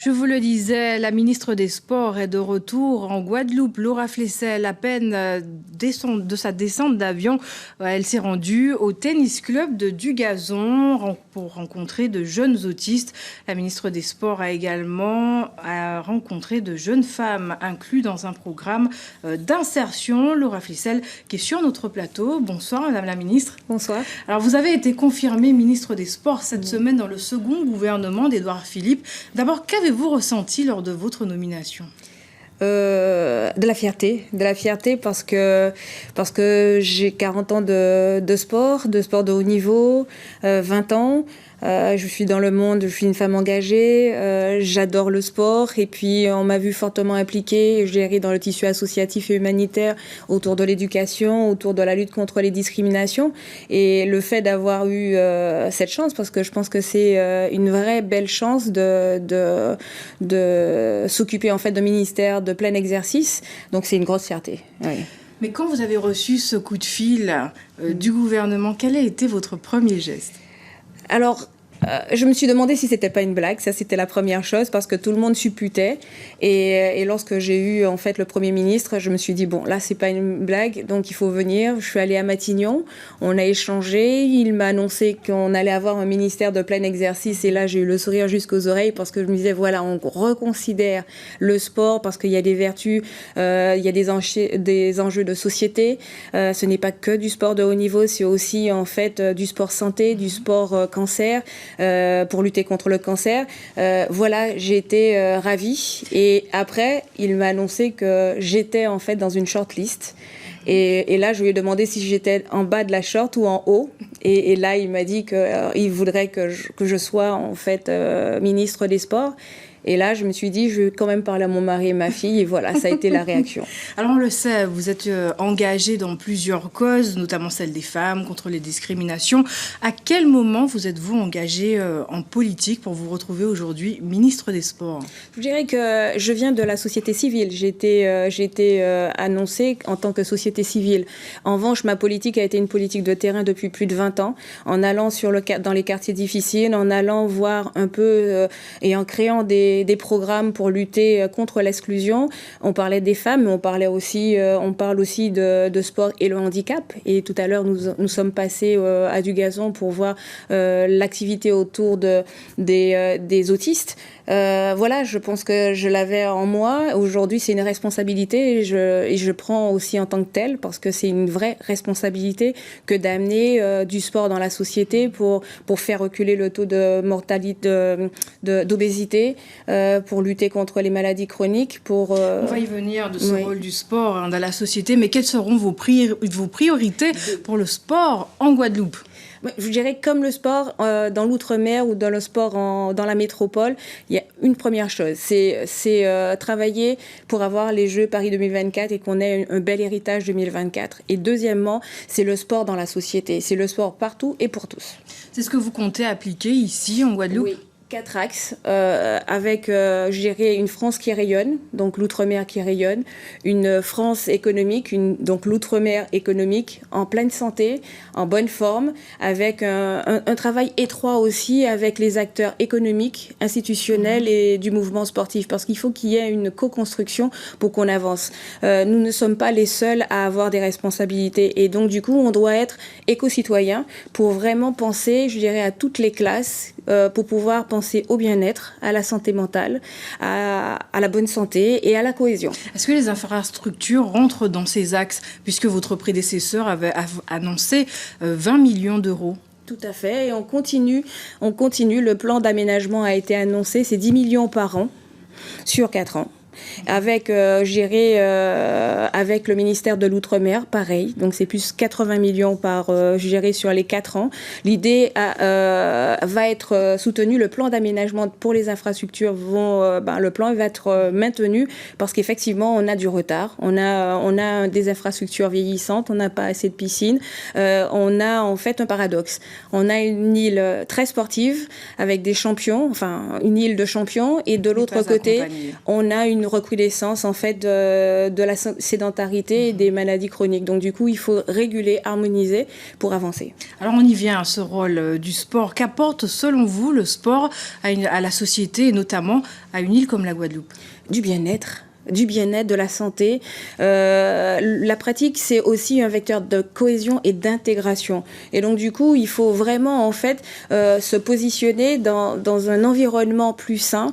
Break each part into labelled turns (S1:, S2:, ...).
S1: Je vous le disais, la ministre des Sports est de retour en Guadeloupe. Laura Flessel, à peine de sa descente d'avion, elle s'est rendue au tennis club de Dugazon pour rencontrer de jeunes autistes. La ministre des Sports a également rencontré de jeunes femmes incluses dans un programme d'insertion. Laura Flessel, qui est sur notre plateau. Bonsoir, Madame la ministre.
S2: Bonsoir.
S1: Alors, vous avez été confirmée ministre des Sports cette semaine dans le second gouvernement d'Édouard Philippe. D'abord, qu'avez-vous ressenti lors de votre nomination ?
S2: De la fierté parce que j'ai 40 ans de sport de haut niveau, 20 ans. Je suis dans le monde, je suis une femme engagée, j'adore le sport et puis on m'a vu fortement impliquée, je dirais, dans le tissu associatif et humanitaire autour de l'éducation, autour de la lutte contre les discriminations. Et le fait d'avoir eu cette chance, parce que je pense que c'est une vraie belle chance de s'occuper en fait de ministère de plein exercice, donc c'est une grosse fierté. Oui.
S1: Mais quand vous avez reçu ce coup de fil du gouvernement, quel a été votre premier geste ?
S2: Alors, je me suis demandé si c'était pas une blague. Ça, c'était la première chose, parce que tout le monde supputait. Et lorsque j'ai eu en fait le Premier ministre, je me suis dit bon, là, c'est pas une blague, donc il faut venir. Je suis allée à Matignon, on a échangé. Il m'a annoncé qu'on allait avoir un ministère de plein exercice, et là, j'ai eu le sourire jusqu'aux oreilles, parce que je me disais voilà, on reconsidère le sport parce qu'il y a des vertus, il y a des enjeux de société. Ce n'est pas que du sport de haut niveau, c'est aussi en fait du sport santé, du sport cancer. Pour lutter contre le cancer. Voilà, j'ai été ravie. Et après, il m'a annoncé que j'étais en fait dans une shortlist. Et là, je lui ai demandé si j'étais en bas de la short ou en haut. Et là, il m'a dit qu'il voudrait que je sois en fait ministre des Sports. Et là, je me suis dit, je vais quand même parler à mon mari et ma fille. Et voilà, ça a été la réaction.
S1: Alors, on le sait, vous êtes engagée dans plusieurs causes, notamment celle des femmes, contre les discriminations. À quel moment vous êtes-vous engagée en politique pour vous retrouver aujourd'hui ministre des Sports ?
S2: Je dirais que je viens de la société civile. J'ai été annoncée en tant que société civile. En revanche, ma politique a été une politique de terrain depuis plus de 20 ans, en allant dans les quartiers difficiles, en allant voir un peu et en créant des programmes pour lutter contre l'exclusion. On parlait des femmes, mais on parle aussi de sport et le handicap. Et tout à l'heure, nous sommes passés à Dugazon pour voir l'activité autour des autistes. Voilà, je pense que je l'avais en moi. Aujourd'hui, c'est une responsabilité et je prends aussi en tant que telle, parce que c'est une vraie responsabilité que d'amener du sport dans la société pour faire reculer le taux de mortalité, d'obésité, pour lutter contre les maladies chroniques. On
S1: va y venir de ce rôle du sport dans la société, mais quelles seront vos priorités pour le sport en Guadeloupe ?
S2: Je dirais comme le sport dans l'outre-mer ou dans le sport dans la métropole, il y a une première chose, c'est travailler pour avoir les Jeux Paris 2024 et qu'on ait un bel héritage 2024. Et deuxièmement, c'est le sport dans la société, c'est le sport partout et pour tous.
S1: C'est ce que vous comptez appliquer ici en Guadeloupe ?
S2: Oui. 4 axes, avec, je dirais, une France qui rayonne, donc l'outre-mer qui rayonne, une France économique, donc l'outre-mer économique, en pleine santé, en bonne forme, avec un travail étroit aussi avec les acteurs économiques, institutionnels et du mouvement sportif, parce qu'il faut qu'il y ait une co-construction pour qu'on avance. Nous ne sommes pas les seuls à avoir des responsabilités, et donc du coup, on doit être éco-citoyen pour vraiment penser, je dirais, à toutes les classes, pour pouvoir penser au bien-être, à la santé mentale, à la bonne santé et à la cohésion.
S1: Est-ce que les infrastructures rentrent dans ces axes, puisque votre prédécesseur avait annoncé 20 millions d'euros ?
S2: Tout à fait, et on continue. Le plan d'aménagement a été annoncé, c'est 10 millions par an sur 4 ans. Avec, avec le ministère de l'Outre-mer, pareil. Donc, c'est plus 80 millions sur les 4 ans. L'idée va être soutenue. Le plan d'aménagement pour les infrastructures le plan va être maintenu parce qu'effectivement, on a du retard. On a des infrastructures vieillissantes. On n'a pas assez de piscines. On a en fait un paradoxe. On a une île très sportive avec des champions, enfin, une île de champions. Et de l'autre côté, on a une une recrudescence en fait de la sédentarité et des maladies chroniques. Donc du coup, il faut réguler, harmoniser pour avancer.
S1: Alors on y vient à ce rôle du sport. Qu'apporte selon vous le sport à la société et notamment à une île comme la Guadeloupe?
S2: Du bien-être, de la santé. La pratique, c'est aussi un vecteur de cohésion et d'intégration. Et donc, du coup, il faut vraiment, en fait, se positionner dans un environnement plus sain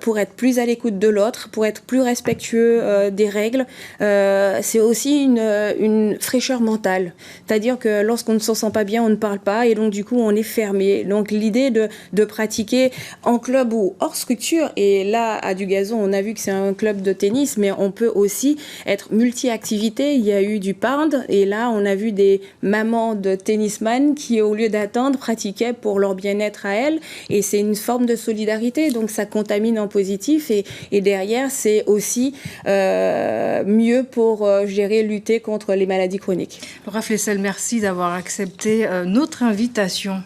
S2: pour être plus à l'écoute de l'autre, pour être plus respectueux des règles. C'est aussi une fraîcheur mentale. C'est-à-dire que lorsqu'on ne se sent pas bien, on ne parle pas et donc, du coup, on est fermé. Donc, l'idée de pratiquer en club ou hors structure, et là, à Dugazon, on a vu que c'est un club de tennis, mais on peut aussi être multi-activité. Il y a eu du pand et là, on a vu des mamans de tennisman qui, au lieu d'attendre, pratiquaient pour leur bien-être à elles. Et c'est une forme de solidarité, donc ça contamine en positif. Et derrière, c'est aussi mieux pour lutter contre les maladies chroniques.
S1: Laura Flessel, merci d'avoir accepté notre invitation.